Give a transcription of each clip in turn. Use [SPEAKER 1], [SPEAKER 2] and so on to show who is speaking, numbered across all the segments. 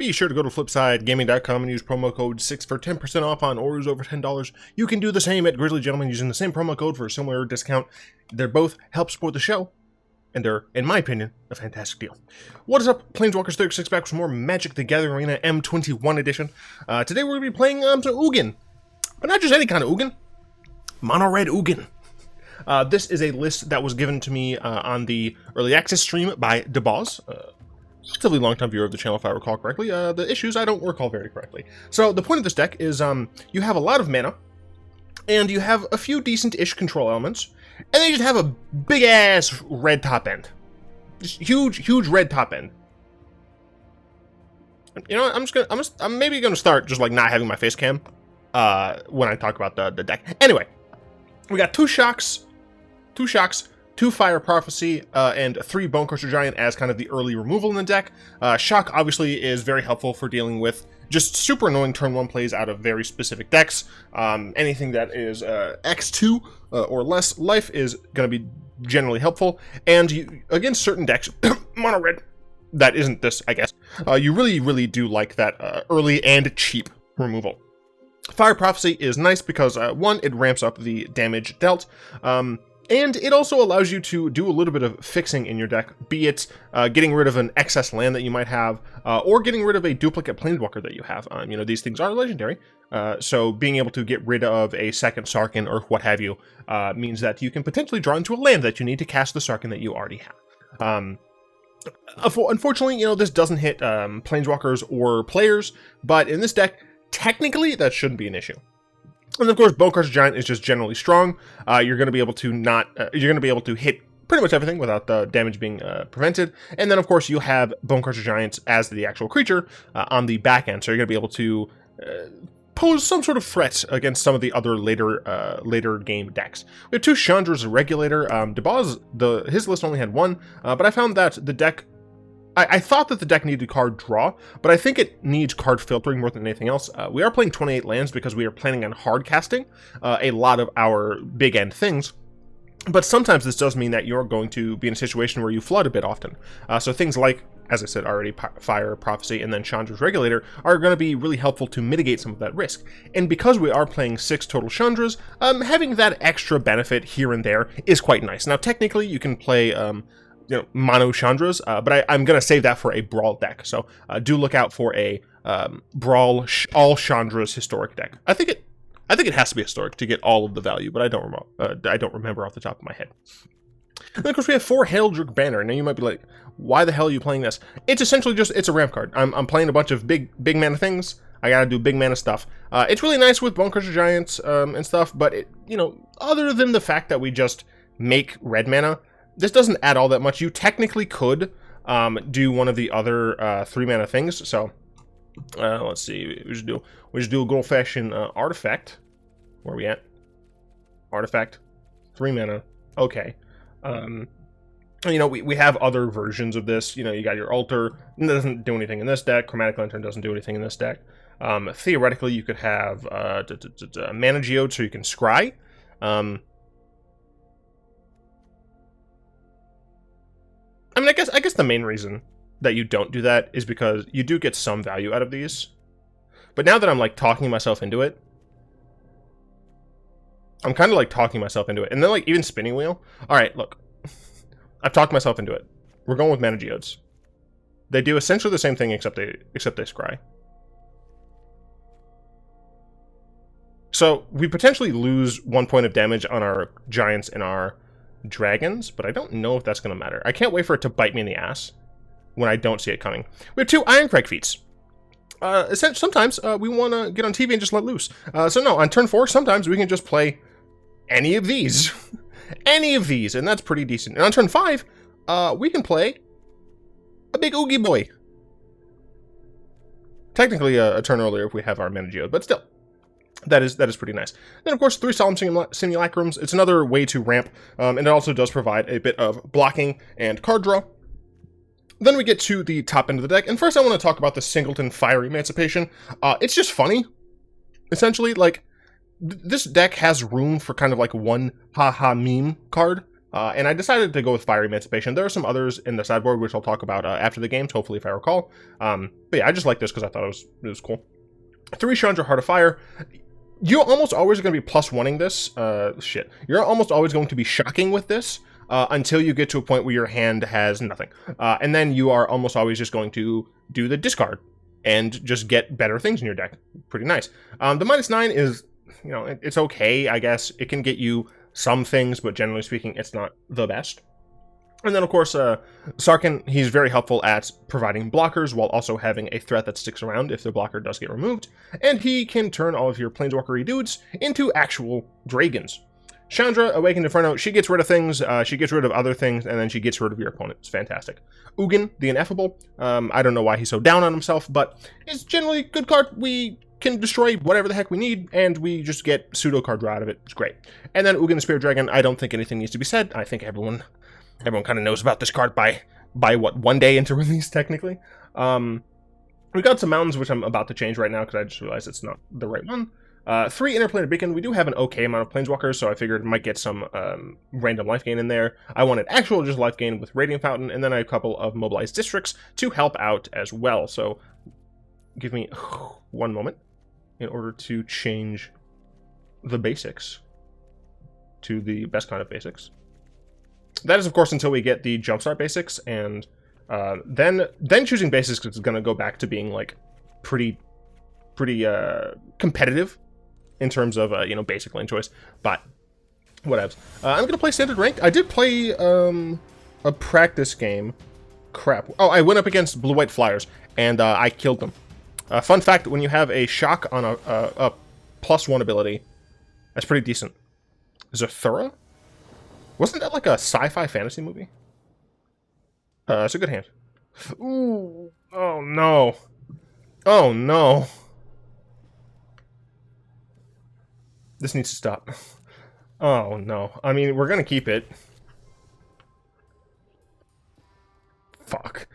[SPEAKER 1] Be sure to go to flipsidegaming.com and use promo code 6 for 10% off on orders over $10. You can do the same at Grizzly Gentleman using the same promo code for a similar discount. They're both help support the show, and they're, in my opinion, a fantastic deal. What is up, Planeswalkers 36 back with some more Magic the Gathering Arena M21 edition. Today we're going to be playing some Ugin, but not just any kind of Ugin. Mono Red Ugin. This is a list that was given to me on the early access stream by DeBoz, relatively long-time viewer of the channel if I recall correctly. The issues I don't recall very correctly. So the point of this deck is you have a lot of mana, and you have a few decent-ish control elements, and then you just have a big-ass red top end. Just huge red top end. You know what, I'm maybe gonna start just like not having my face cam when I talk about the deck. Anyway, we got two shocks, 2 Fire Prophecy, and 3 Bonecrusher Giant as kind of the early removal in the deck. Shock obviously is very helpful for dealing with just super annoying turn 1 plays out of very specific decks. Anything that is X2 or less life is going to be generally helpful. And you, against certain decks, mono red, that isn't this, I guess, you really do like that early and cheap removal. Fire Prophecy is nice because, one, it ramps up the damage dealt, and it also allows you to do a little bit of fixing in your deck, be it getting rid of an excess land that you might have, or getting rid of a duplicate Planeswalker that you have. You know, these things are legendary, so being able to get rid of a second Sarkhan or what have you means that you can potentially draw into a land that you need to cast the Sarkhan that you already have. Unfortunately, you know, this doesn't hit Planeswalkers or players, but in this deck, technically, that shouldn't be an issue. And of course, Bonecrusher Giant is just generally strong. You're going to be able to hit pretty much everything without the damage being prevented. And then, of course, you have Bonecrusher Giant as the actual creature on the back end, so you're going to be able to pose some sort of threat against some of the other later game decks. We have 2 Chandras, a Regulator. DeBoz, his list only had 1, but I found that the deck. I thought that the deck needed card draw, but I think it needs card filtering more than anything else. We are playing 28 lands because we are planning on hard casting a lot of our big end things, but sometimes this does mean that you're going to be in a situation where you flood a bit often. So things like, as I said already, Fire Prophecy and then Chandra's Regulator are going to be really helpful to mitigate some of that risk. And because we are playing 6 total Chandras, having that extra benefit here and there is quite nice. Now, technically, you can play mono Chandras, but I'm going to save that for a Brawl deck. So do look out for a Brawl all Chandras historic deck. I think it has to be historic to get all of the value, but I don't remember off the top of my head. And then, of course, we have 4 Haildrick Banner. Now you might be like, why the hell are you playing this? It's essentially just, it's a ramp card. I'm playing a bunch of big mana things. I gotta do big mana stuff. It's really nice with Bonecrusher Giants and stuff, but other than the fact that we just make red mana, this doesn't add all that much. You technically could do one of the other 3 mana things. So let's see. We just do a good old fashioned artifact. Where are we at? Artifact, 3 mana. Okay. We have other versions of this. You got your altar. It doesn't do anything in this deck. Chromatic Lantern doesn't do anything in this deck. Theoretically, you could have Mana Geode, so you can scry. I mean, I guess the main reason that you don't do that is because you do get some value out of these. But now that I'm like talking myself into it, I'm kind of like talking myself into it. And then like even Spinning Wheel. All right, look, I've talked myself into it. We're going with Mana Geodes. They do essentially the same thing except they scry. So we potentially lose 1 point of damage on our Giants and our Dragons, but I don't know if that's going to matter. I can't wait for it to bite me in the ass when I don't see it coming. We have 2 Irencrag feats. Sometimes we want to get on TV and just let loose. So no, on turn 4, sometimes we can just play any of these. Any of these, and that's pretty decent. And on turn 5, we can play a big Oogie boy. Technically a turn earlier if we have our Mana Geode, but still. That is pretty nice. Then, of course, 3 Solemn Simulacrums. It's another way to ramp, and it also does provide a bit of blocking and card draw. Then we get to the top end of the deck, and first I want to talk about the Singleton Fire Emancipation. It's just funny, essentially. Like, this deck has room for kind of like one haha meme card, And I decided to go with Fire Emancipation. There are some others in the sideboard, which I'll talk about after the games, hopefully, if I recall. But yeah, I just like this because I thought it was cool. 3 Chandra, Heart of Fire. You're almost always going to be +1ing this. You're almost always going to be shocking with this until you get to a point where your hand has nothing. And then you are almost always just going to do the discard and just get better things in your deck. Pretty nice. The -9 is, you know, it's okay, I guess. It can get you some things, but generally speaking, it's not the best. And then, of course, Sarkhan, he's very helpful at providing blockers while also having a threat that sticks around if the blocker does get removed. And he can turn all of your Planeswalker-y dudes into actual Dragons. Chandra, Awakened Inferno, she gets rid of things, she gets rid of other things, and then she gets rid of your opponent. It's fantastic. Ugin, the Ineffable, I don't know why he's so down on himself, but it's generally a good card. We can destroy whatever the heck we need, and we just get pseudo card draw out of it. It's great. And then Ugin the Spirit Dragon, I don't think anything needs to be said. I think everyone kind of knows about this card by what, 1 day into release, technically. We've got some mountains, which I'm about to change right now, because I just realized it's not the right one. 3 Interplanar Beacon. We do have an okay amount of Planeswalkers, so I figured I might get some random life gain in there. I wanted actual just life gain with Radiant Fountain, and then a couple of Mobilized Districts to help out as well. So give me 1 moment in order to change the basics to the best kind of basics. That is, of course, until we get the Jumpstart basics, and then choosing basics is going to go back to being like pretty competitive in terms of you know, basic lane choice. But whatevs. I'm going to play standard ranked. I did play a practice game. Crap. Oh, I went up against Blue-White Flyers, and I killed them. Fun fact: when you have a shock on a +1 ability, that's pretty decent. Zathura? Wasn't that like a sci-fi fantasy movie? It's a good hand. Ooh! Oh no! Oh no! This needs to stop. Oh no! I mean, we're gonna keep it. Fuck.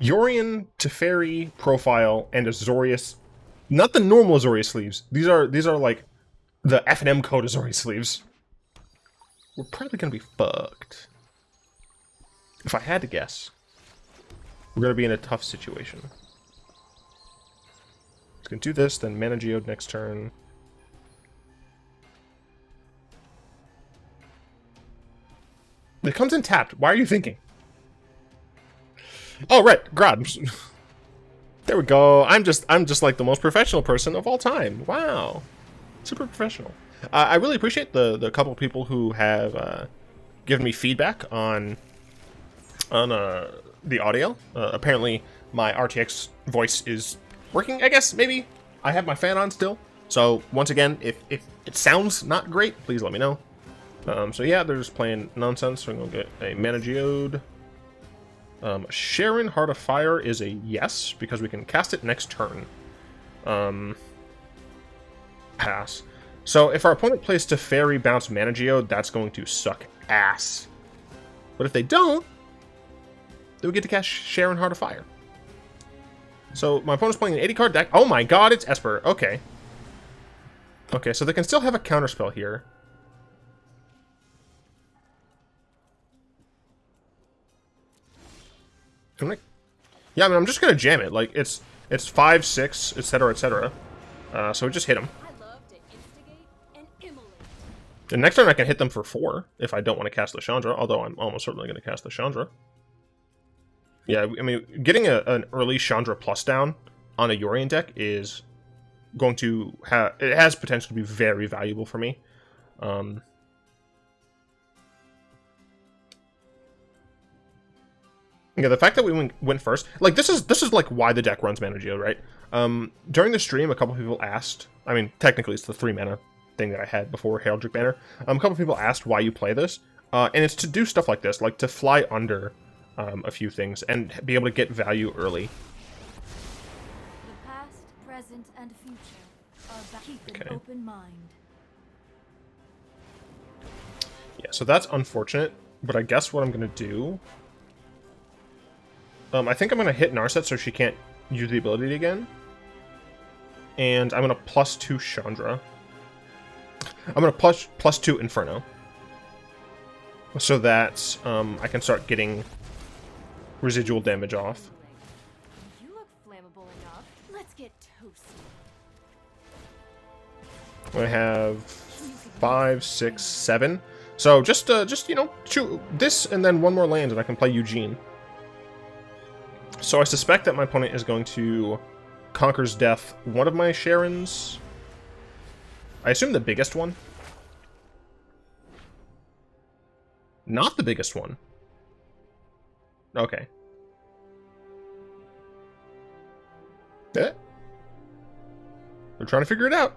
[SPEAKER 1] Yorion, Teferi, Profile, and Azorius. Not the normal Azorius sleeves. These are like the F&M code Azorius sleeves. We're probably gonna be fucked. If I had to guess, we're gonna be in a tough situation. It's gonna do this, then Mana Geode next turn. It comes in tapped. Why are you thinking? Oh, right, Grod. There we go. I'm just like the most professional person of all time. Wow, super professional. I really appreciate the couple of people who have given me feedback on the audio. Apparently, my RTX voice is working. I guess maybe I have my fan on still. So once again, if it sounds not great, please let me know. So yeah, they're just playing nonsense. So I'm gonna get a Mana Geode. Sharon, Heart of Fire is a yes, because we can cast it next turn. Pass. So if our opponent plays Teferi, bounce Mana Geode, that's going to suck ass. But if they don't, then we get to cast Sharon, Heart of Fire. So my opponent's playing an 80-card deck. Oh my god, it's Esper. Okay. Okay, so they can still have a counterspell here. Yeah, I mean, I'm just gonna jam it. Like, it's 5, 6, etc., etc. So we just hit them. And next turn I can hit them for 4 if I don't want to cast the Chandra, although I'm almost certainly going to cast the Chandra. Yeah, I mean, getting an early Chandra plus down on a Yorion deck is going to have... It has potential to be very valuable for me. Yeah, the fact that we went first, like, this is like why the deck runs Mana Geode, right? During the stream, a couple people asked, I mean, technically it's the 3 mana thing that I had before Heraldric Banner. A couple people asked why you play this, and it's to do stuff like this, like to fly under a few things and be able to get value early.
[SPEAKER 2] The past, present, and future are keep an open mind.
[SPEAKER 1] Yeah, so that's unfortunate, but I guess what I'm gonna do. I think I'm going to hit Narset so she can't use the ability again. And I'm going to +2 Chandra. I'm going to +2 Inferno. So that I can start getting residual damage off.
[SPEAKER 2] You look flammable enough. Let's get toasty.
[SPEAKER 1] I have 5, 6, 7. So just you know, shoot this and then one more land and I can play Ugin. So I suspect that my opponent is going to Conquer's Death one of my Sharons. I assume the biggest one. Not the biggest one. Okay. Eh? They're trying to figure it out.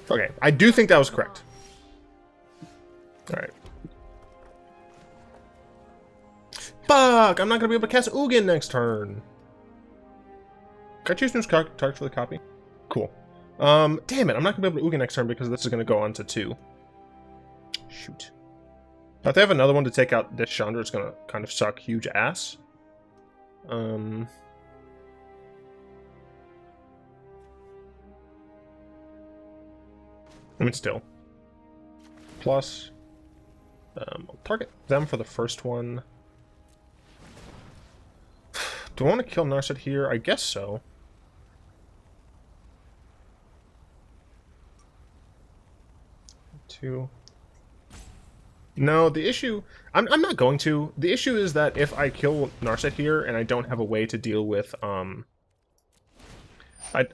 [SPEAKER 1] Okay, I do think that was correct. Alright. Fuck! I'm not gonna be able to cast Ugin next turn. Can I choose new target for the copy? Cool. Damn it, I'm not gonna be able to Ugin next turn because this is gonna go on to 2. Shoot. Now, if they have another one to take out this Chandra, it's gonna kind of suck huge ass. I mean, still. Plus, I'll target them for the first one. Do I want to kill Narset here? I guess so. Two. No, the issue... I'm not going to. The issue is that if I kill Narset here and I don't have a way to deal with... I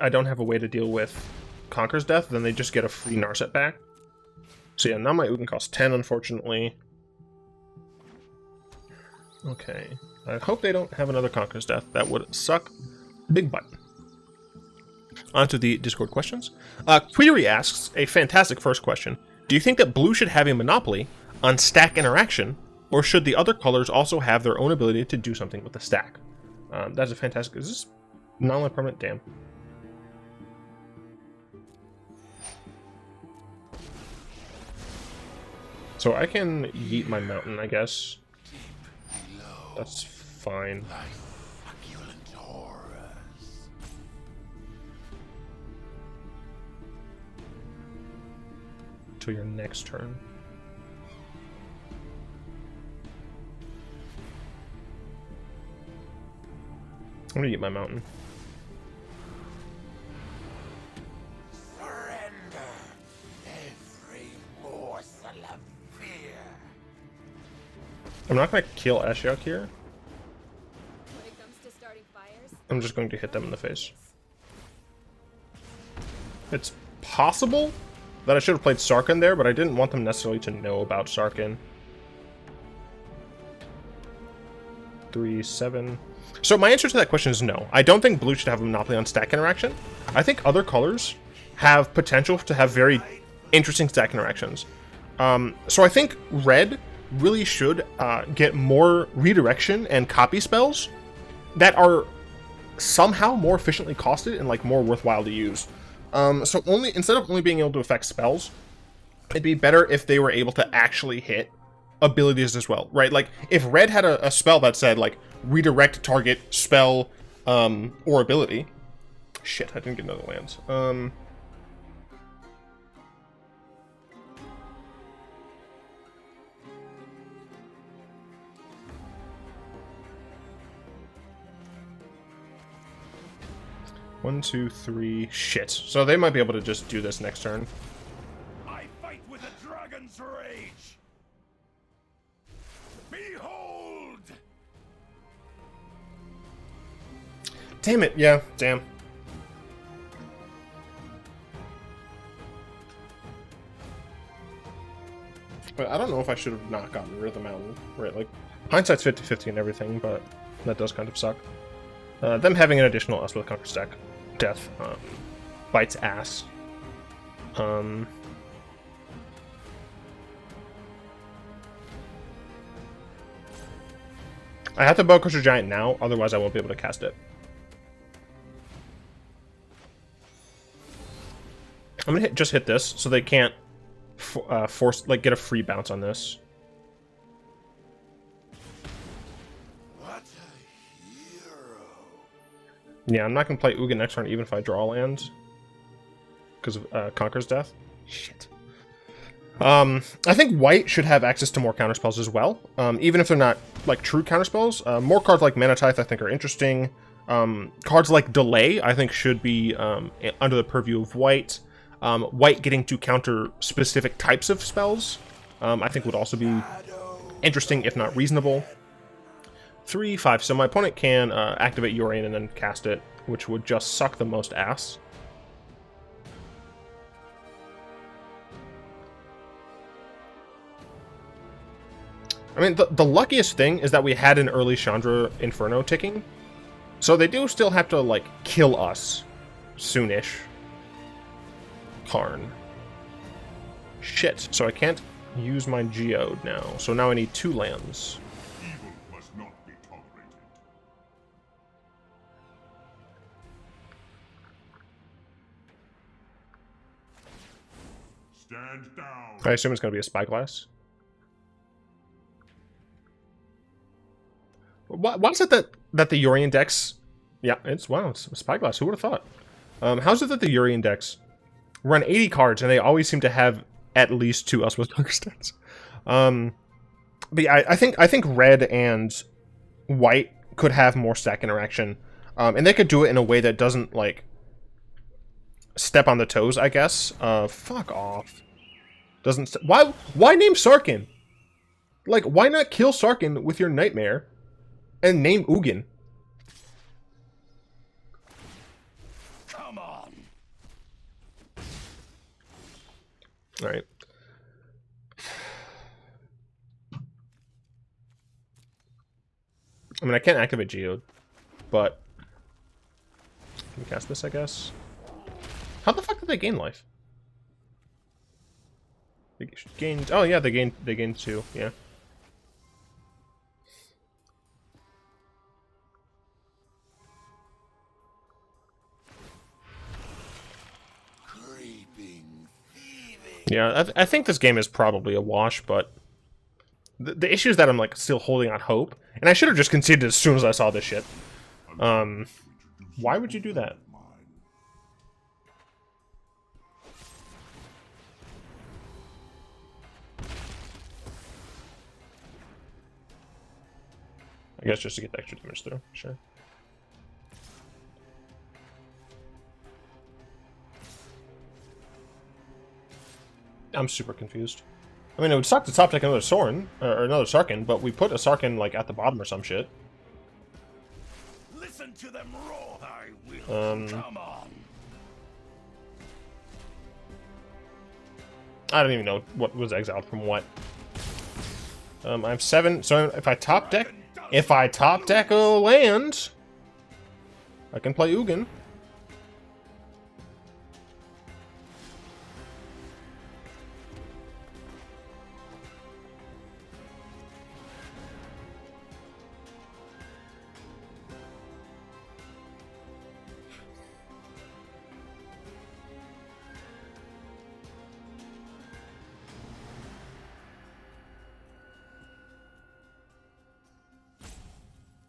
[SPEAKER 1] don't have a way to deal with Conquer's Death, then they just get a free Narset back. So yeah, now my Ugin costs 10, unfortunately. Okay. I hope they don't have another Conquer's Death. That would suck big butt. On to the Discord questions. Query asks, a fantastic first question. Do you think that blue should have a monopoly on stack interaction, or should the other colors also have their own ability to do something with the stack? That's a fantastic... Is this non-land permanent? Damn. So I can yeet my mountain, I guess. That's fine. Till your next turn. I'm gonna eat my mountain.
[SPEAKER 3] Surrender every morsel of fear.
[SPEAKER 1] I'm not gonna kill Ashiok here.
[SPEAKER 2] When it comes to starting fires,
[SPEAKER 1] I'm just going to hit them in the face. It's possible that I should have played Sarkhan there, but I didn't want them necessarily to know about Sarkhan. 3, 7. So my answer to that question is no. I don't think blue should have a monopoly on stack interaction. I think other colors have potential to have very interesting stack interactions. So I think red really should get more redirection and copy spells that are somehow more efficiently costed and like more worthwhile to use. So instead of only being able to affect spells, it'd be better if they were able to actually hit abilities as well, right? Like if red had a spell that said like redirect target spell or ability. Shit, I didn't get another lands. 1, 2, 3. Shit. So they might be able to just do this next turn.
[SPEAKER 3] I fight with a dragon's rage. Behold!
[SPEAKER 1] Damn it. Yeah, damn. But I don't know if I should have not gotten rid of the mountain. Right, like, hindsight's 50-50 and everything, but that does kind of suck. Them having an additional us with Conquer's Death bites ass. I have to Bonecrusher Giant now, otherwise I won't be able to cast it. I'm gonna just hit this, so they can't get a free bounce on this.
[SPEAKER 3] What a hero!
[SPEAKER 1] Yeah, I'm not going to play Ugin next turn even if I draw land. Because of Conqueror's Death. Shit. I think white should have access to more counterspells as well. Even if they're not, like, true counterspells. More cards like Mana Tithe I think are interesting. Cards like Delay I think should be under the purview of white. White getting to counter specific types of spells I think would also be interesting, if not reasonable. 3, 5. So my opponent can activate Yorion and then cast it, which would just suck the most ass. I mean, the luckiest thing is that we had an early Chandra Inferno ticking. So they do still have to, like, kill us soonish. Karn. Shit. So I can't use my Geode now. So now I need 2 lands.
[SPEAKER 3] Evil must not be tolerated. Stand down.
[SPEAKER 1] I assume it's going to be a Spyglass. Why is it that the Yorion decks... Yeah, it's a Spyglass. Who would have thought? How's it that the Yorion decks run 80 cards and they always seem to have at least 2 Elspeth Dunkerstones? But yeah, I think red and white could have more stack interaction. And they could do it in a way that doesn't, like, step on the toes, I guess. Fuck off. Why name Sarkhan? Like, why not kill Sarkhan with your Nightmare and name Ugin?
[SPEAKER 3] Come on.
[SPEAKER 1] Alright. I mean, I can't activate Geode, but... Can we cast this, I guess? How the fuck did they gain life? They gained... Oh, yeah, they gained 2, yeah. Yeah, I think this game is probably a wash, but the issue is that I'm, like, still holding on hope, and I should have just conceded as soon as I saw this shit. Why would you do that? I guess just to get the extra damage through, sure. I'm super confused. I mean, it would suck to top deck another Sorin, or another Sarkhan, but we put a Sarkhan, like, at the bottom or some shit.
[SPEAKER 3] Listen to them roar, I will. Come on.
[SPEAKER 1] I don't even know what was exiled from what. I have 7, so if I top deck a land, I can play Ugin.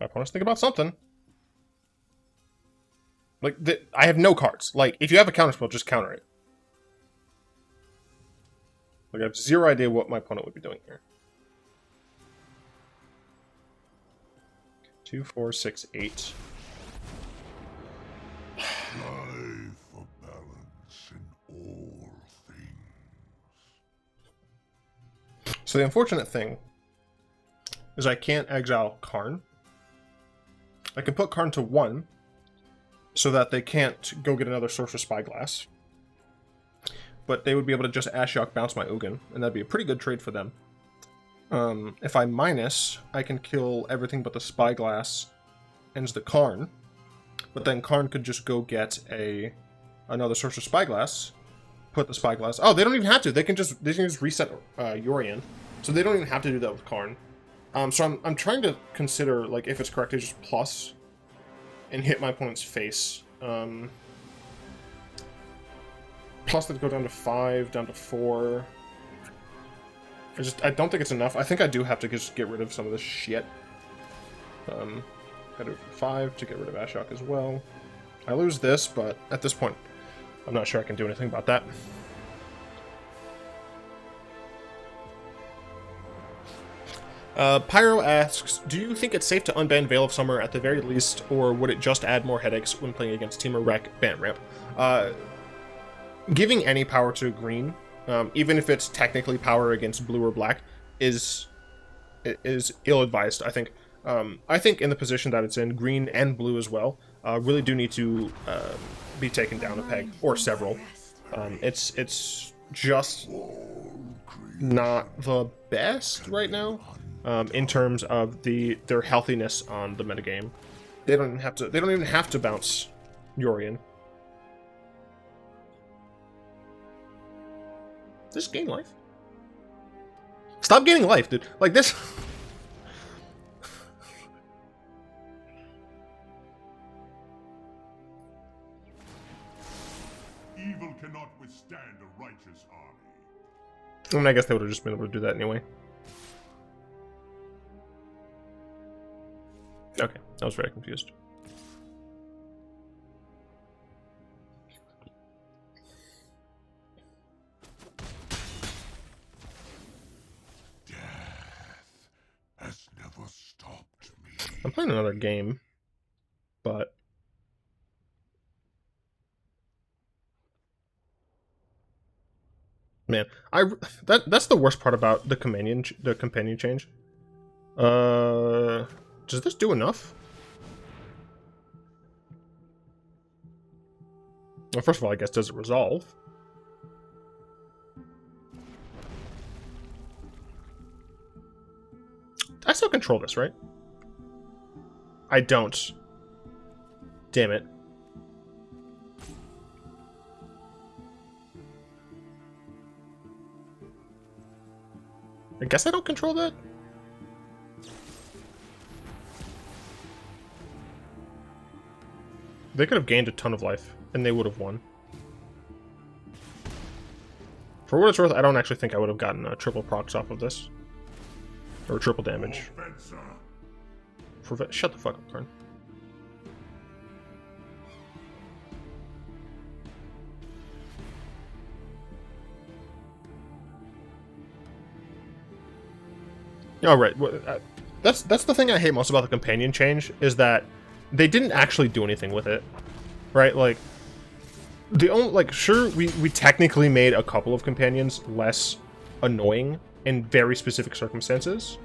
[SPEAKER 1] My opponents think about something. Like, I have no cards. Like, if you have a counterspell, just counter it. Like, I have 0 idea what my opponent would be doing here. 2, 4, 6, 8.
[SPEAKER 3] Strive for balance in all things.
[SPEAKER 1] So the unfortunate thing is I can't exile Karn. I can put Karn to 1 so that they can't go get another Sorcerer Spyglass. But they would be able to just Ashiok bounce my Ugin, and that'd be a pretty good trade for them. If I minus, I can kill everything but the Spyglass and the Karn. But then Karn could just go get another Sorcerer Spyglass, put the Spyglass... Oh, they don't even have to. They can just reset Yorion. So they don't even have to do that with Karn. So I'm trying to consider, like, if it's correct to just plus and hit my opponent's face. Plus that go down to 5, down to 4. I don't think it's enough. I think I do have to just get rid of some of this shit. Head over 5 to get rid of Ashiok as well. I lose this, but at this point, I'm not sure I can do anything about that. Pyro asks, do you think it's safe to unban Veil of Summer at the very least, or would it just add more headaches when playing against Team or Wreck ban ramp? Giving any power to green, even if it's technically power against blue or black, is ill-advised, I think. I think in the position that it's in, green and blue as well, really do need to be taken down a peg, or several. It's just not the best right now. In terms of their healthiness on the metagame. They don't even have to bounce Yorion. Just gain life. Stop gaining life, dude. Like this.
[SPEAKER 3] Evil cannot withstand a righteous army.
[SPEAKER 1] I mean, I guess they would have just been able to do that anyway. Okay, I was very confused.
[SPEAKER 3] Death has never stopped me.
[SPEAKER 1] I'm playing another game, but man, that's the worst part about the companion change. Does this do enough? Well, first of all, I guess, does it resolve? I still control this, right? I don't. Damn it. I guess I don't control that? They could have gained a ton of life, and they would have won. For what it's worth, I don't actually think I would have gotten a triple procs off of this. Or triple damage. Shut the fuck up, Karn. Alright, that's the thing I hate most about the companion change, is that they didn't actually do anything with it, right? Like, the only, like, sure, we technically made a couple of companions less annoying in very specific circumstances.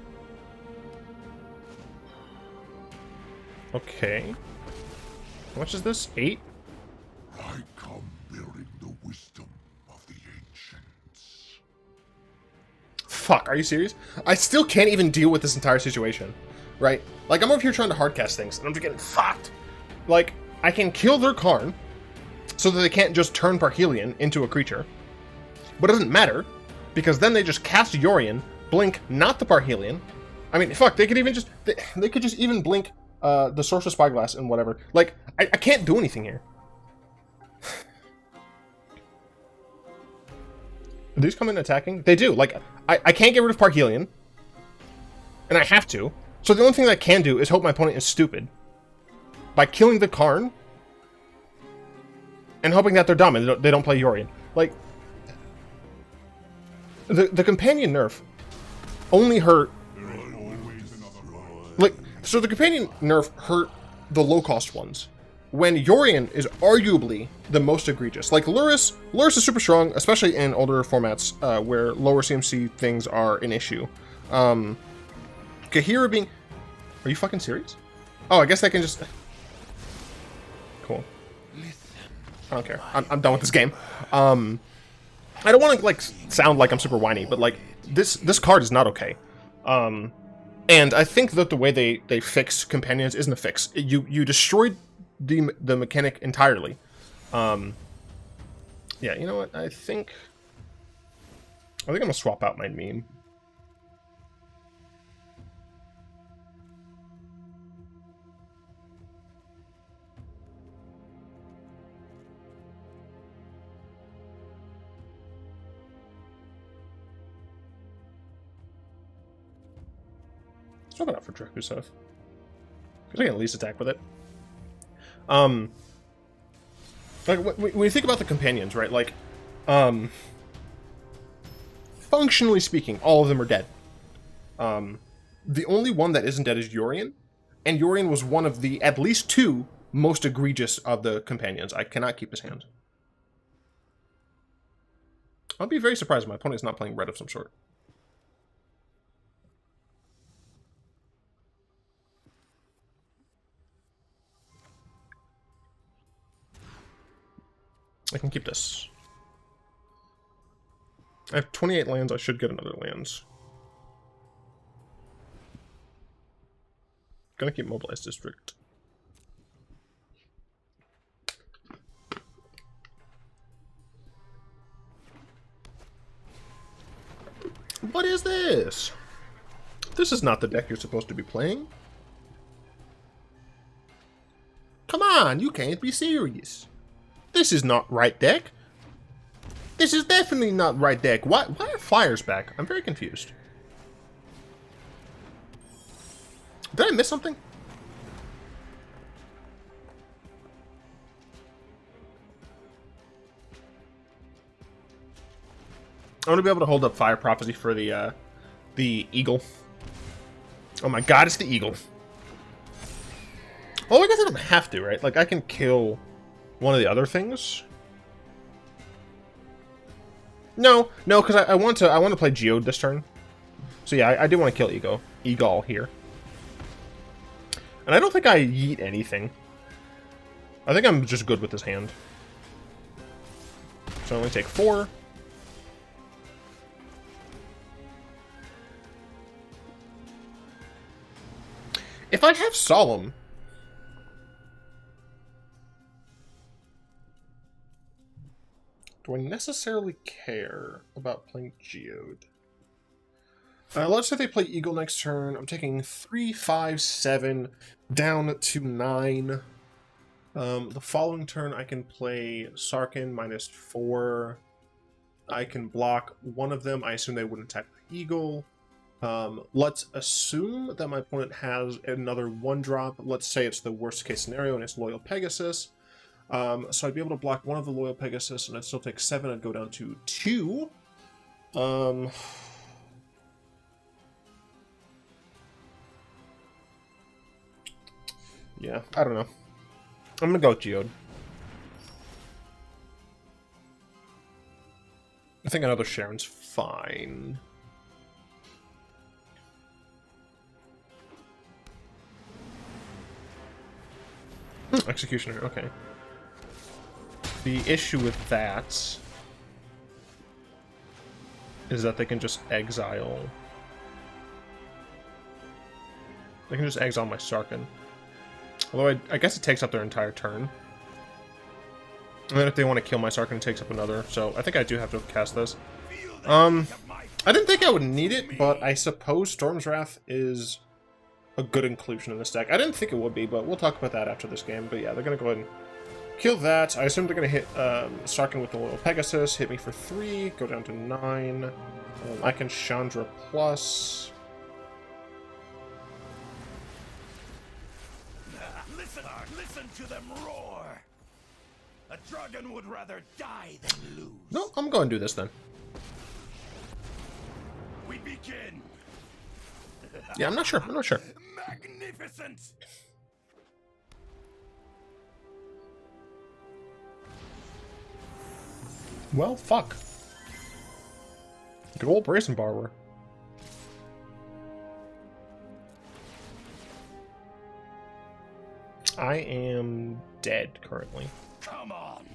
[SPEAKER 1] Okay. How much is this? 8?
[SPEAKER 3] I come bearing the wisdom of the ancients.
[SPEAKER 1] Fuck, are you serious? I still can't even deal with this entire situation, right? Like, I'm over here trying to hardcast things, and I'm just getting fucked. Like, I can kill their Karn, so that they can't just turn Parhelion into a creature. But it doesn't matter, because then they just cast Yorion, blink not the Parhelion. I mean, fuck, they could even just... They could just even blink the Sorcerous Spyglass and whatever. Like, I can't do anything here. Do these come in attacking? They do. Like, I can't get rid of Parhelion. And I have to. So the only thing that I can do is hope my opponent is stupid. By killing the Karn. And hoping that they're dumb and they don't play Yorion. Like, the companion nerf only hurt... Like, so the companion nerf hurt the low-cost ones. When Yorion is arguably the most egregious. Like, Lurrus is super strong, especially in older formats where lower CMC things are an issue. Kahira being... Are you fucking serious? Oh, I guess I can just... Cool. I don't care. I'm done with this game. I don't want to, like, sound like I'm super whiny, but, like, this card is not okay. And I think that the way they fix companions isn't a fix. You destroyed the mechanic entirely. Yeah, you know what? I think I'm gonna swap out my meme. Swap it out for Drakuseth. Because I can at least attack with it. Like, when you think about the companions, right? Like, functionally speaking, all of them are dead. The only one that isn't dead is Yorion, and Yorion was one of the at least 2 most egregious of the companions. I cannot keep his hand. I'll be very surprised if my opponent is not playing red of some sort. I can keep this. I have 28 lands. I should get another lands. Gonna keep Mobilized District. What is this? This is not the deck you're supposed to be playing. Come on, you can't be serious. This is not right deck. This is definitely not right deck. Why are flyers back? I'm very confused. Did I miss something? I want to be able to hold up Fire Prophecy for the Eagle. Oh my god, it's the Eagle. Oh, I guess I don't have to, right? Like, I can kill one of the other things. No, because I want to play Geode this turn. So yeah, I do want to kill Eagle here. And I don't think I yeet anything. I think I'm just good with this hand. So I only take 4. If I have Solemn, do I necessarily care about playing Geode? Let's say they play Eagle next turn. I'm taking 3, 5, 7, down to 9. The following turn I can play Sarkhan -4. I can block one of them. I assume they wouldn't attack the Eagle. Let's assume that my opponent has another 1-drop. Let's say it's the worst case scenario and it's Loyal Pegasus. So I'd be able to block one of the Loyal Pegasus and I'd still take 7. I'd go down to 2. Yeah, I don't know. I'm gonna go with Geode. I think another Sharon's fine. Executioner, okay. The issue with that is that they can just exile. They can just exile my Sarkhan. Although I guess it takes up their entire turn. And then if they want to kill my Sarkhan, it takes up another. So I think I do have to cast this. I didn't think I would need it, but I suppose Storm's Wrath is a good inclusion in this deck. I didn't think it would be, but we'll talk about that after this game. But yeah, they're going to go ahead and kill that. I assume they're going to hit Sarkhan with the Loyal Pegasus, hit me for 3, go down to 9. I can Chandra plus.
[SPEAKER 4] Listen to them roar. A dragon would rather die than lose.
[SPEAKER 1] No, I'm going to do this then.
[SPEAKER 4] We begin.
[SPEAKER 1] Yeah, I'm not sure.
[SPEAKER 4] Magnificent.
[SPEAKER 1] Well, fuck. Good old Brazen Borrower. I am dead currently.
[SPEAKER 4] Come on.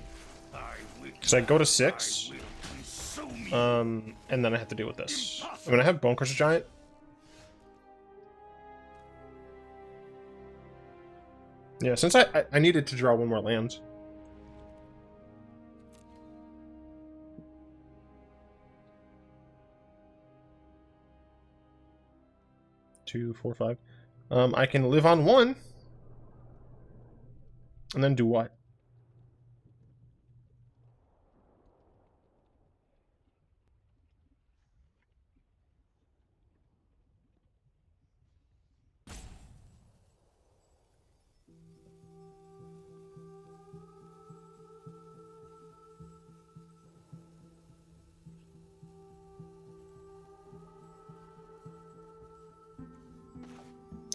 [SPEAKER 1] Because I go to 6. And then I have to deal with this. I'm gonna have Bonecrusher Giant. Yeah, since I needed to draw one more land. Two, 4, 5. I can live on 1. And then do what?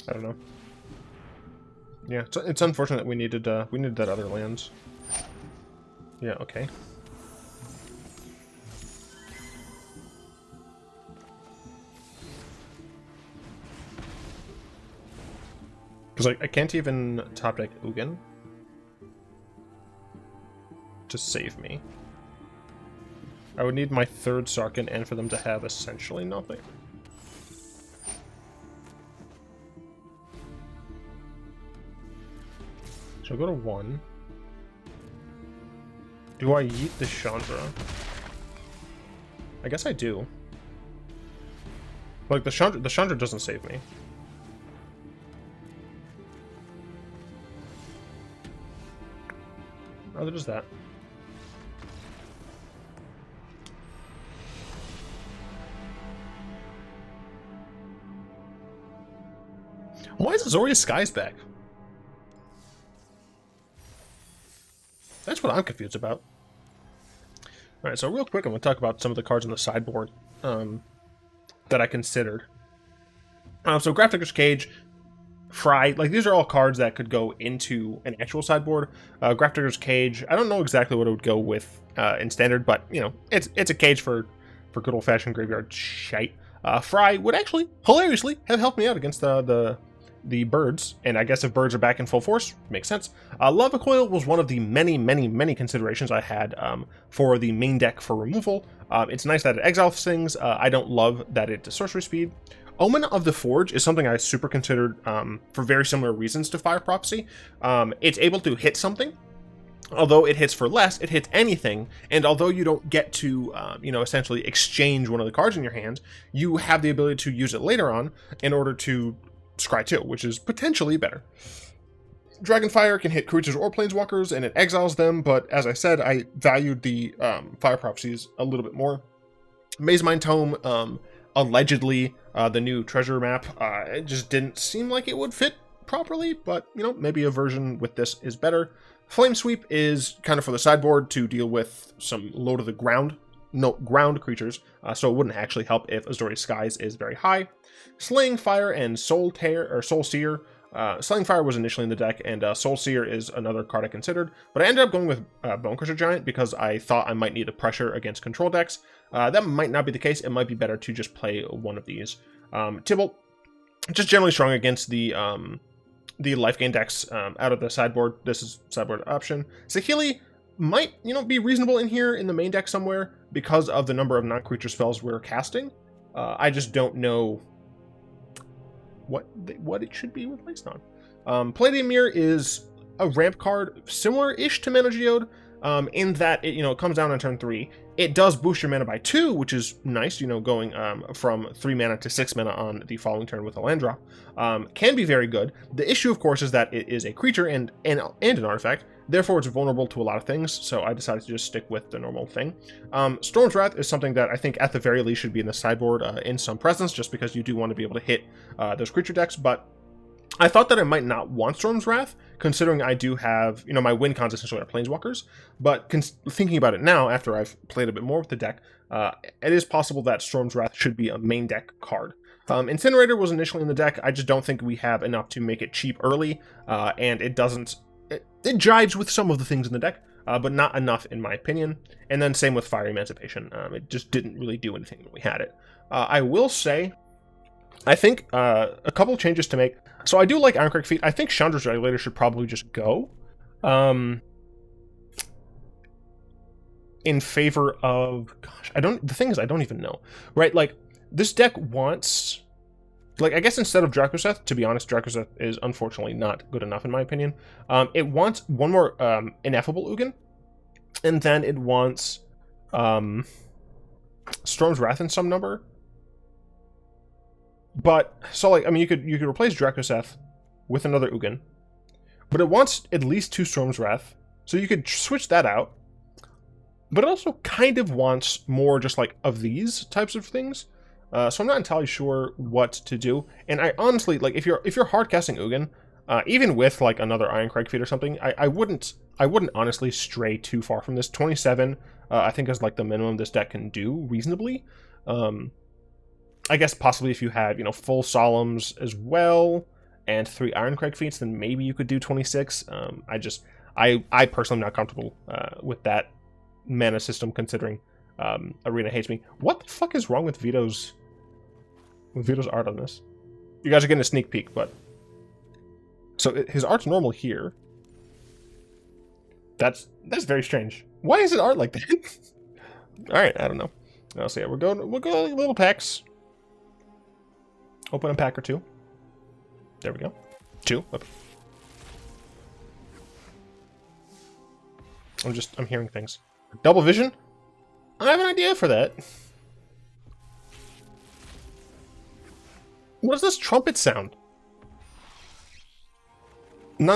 [SPEAKER 1] I don't know. Yeah, it's unfortunate that we needed that other lands. Yeah, okay. Because I can't even top deck Ugin to save me. I would need my third Sarkhan and for them to have essentially nothing. So I'll go to 1. Do I yeet the Chandra? I guess I do. Like the Chandra doesn't save me. Oh, there's that. Why is Azor Skies back? That's what I'm confused about. Alright, so real quick, I'm going to talk about some of the cards on the sideboard that I considered. So Grafdigger's Cage, Fry, like these are all cards that could go into an actual sideboard. Grafdigger's Cage, I don't know exactly what it would go with in Standard, but, you know, it's a cage for good old-fashioned graveyard shite. Fry would actually, hilariously, have helped me out against the birds, and I guess if birds are back in full force, makes sense. Lava Coil was one of the many considerations I had for the main deck for removal. It's nice that it exiles things. I don't love that it does sorcery speed. Omen of the Forge is something I super considered for very similar reasons to Fire Prophecy. It's able to hit something. Although it hits for less, it hits anything, and although you don't get to, you know, essentially exchange one of the cards in your hand, you have the ability to use it later on in order to scry 2, which is potentially better. Dragonfire can hit creatures or planeswalkers, and it exiles them, but as I said, I valued the Fire Prophecies a little bit more. Mazemind Tome, allegedly the new treasure map, it just didn't seem like it would fit properly, but, you know, maybe a version with this is better. Flame Sweep is kind of for the sideboard to deal with some low to the ground, ground creatures, so it wouldn't actually help if Azor Skies is very high. Slaying Fire and Soul Seer. Slaying Fire was initially in the deck, and Soul Seer is another card I considered, but I ended up going with Bonecrusher Giant because I thought I might need a pressure against control decks. That might not be the case. It might be better to just play one of these. Tibalt, just generally strong against the life gain decks out of the sideboard. This is sideboard option. Saheeli might, you know, be reasonable in here in the main deck somewhere because of the number of non-creature spells we're casting. I just don't know what it should be replaced on. Palladium Mirror is a ramp card similar-ish to Mana Geode, in that it, you know, it comes down on turn 3. It does boost your mana by 2, which is nice, you know, going from 3 mana to 6 mana on the following turn with a land drop. Can be very good. The issue, of course, is that it is a creature and an artifact, therefore it's vulnerable to a lot of things, so I decided to just stick with the normal thing. Storm's Wrath is something that I think at the very least should be in the sideboard in some presence, just because you do want to be able to hit those creature decks, but I thought that I might not want Storm's Wrath, considering I do have, you know, my win cons essentially are planeswalkers, but thinking about it now, after I've played a bit more with the deck, it is possible that Storm's Wrath should be a main deck card. Incinerator was initially in the deck. I just don't think we have enough to make it cheap early, and it doesn't... It jives with some of the things in the deck, but not enough in my opinion. And then same with Fire Emancipation. It just didn't really do anything when we had it. I will say, I think a couple changes to make. So I do like Irencrag feat. I think Chandra's Regulator should probably just go. In favor of... Gosh, the thing is, I don't even know. Right, like, this deck wants... Like, I guess instead of Drakuseth, to be honest, Drakuseth is unfortunately not good enough in my opinion. It wants one more Ineffable Ugin, and then it wants Storm's Wrath in some number. But, so like, I mean, you could replace Drakuseth with another Ugin, but it wants at least 2 Storm's Wrath, so you could switch that out. But it also kind of wants more just like of these types of things. So I'm not entirely sure what to do. And I honestly, like, if you're hard casting Ugin, even with like another Irencrag feat or something, I wouldn't honestly stray too far from this. 27, I think is like the minimum this deck can do reasonably. I guess possibly if you had, you know, full Solemns as well, and 3 Irencrag feats, then maybe you could do 26. I personally am not comfortable with that mana system, considering Arena hates me. What the fuck is wrong with Vito's art on this? You guys are getting a sneak peek, but so his art's normal here. That's very strange. Why is it art like that? All right, I don't know. So yeah, we'll go little packs. Open a pack or 2. There we go. 2. Oops. I'm hearing things. Double vision? I have an idea for that. What is this trumpet sound? No.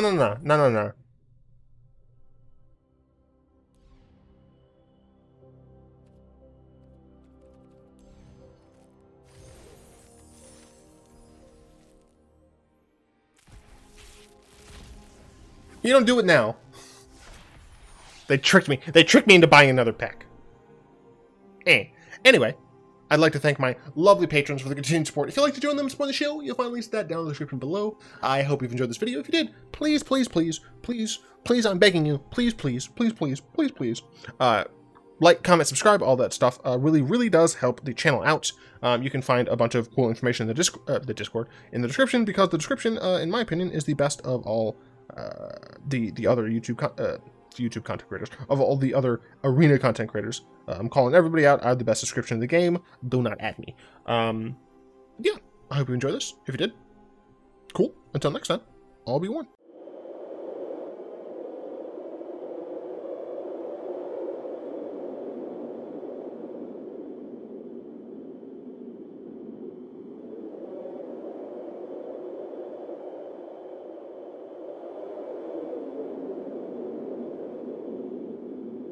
[SPEAKER 1] You don't do it now. They tricked me. They tricked me into buying another pack. Anyway, I'd like to thank my lovely patrons for the continued support. If you'd like to join them and support the show, you'll find links to that down in the description below. I hope you've enjoyed this video. If you did, please, I'm begging you, please, like, comment, subscribe, all that stuff. Really does help the channel out. You can find a bunch of cool information in the Discord in the description, because the description, in my opinion, is the best of all the other YouTube content creators, of all the other arena content creators. I'm calling everybody out. I have the best description in the game. Do not add me. Yeah, I hope you enjoyed this. If you did, cool. Until next time, I'll be one.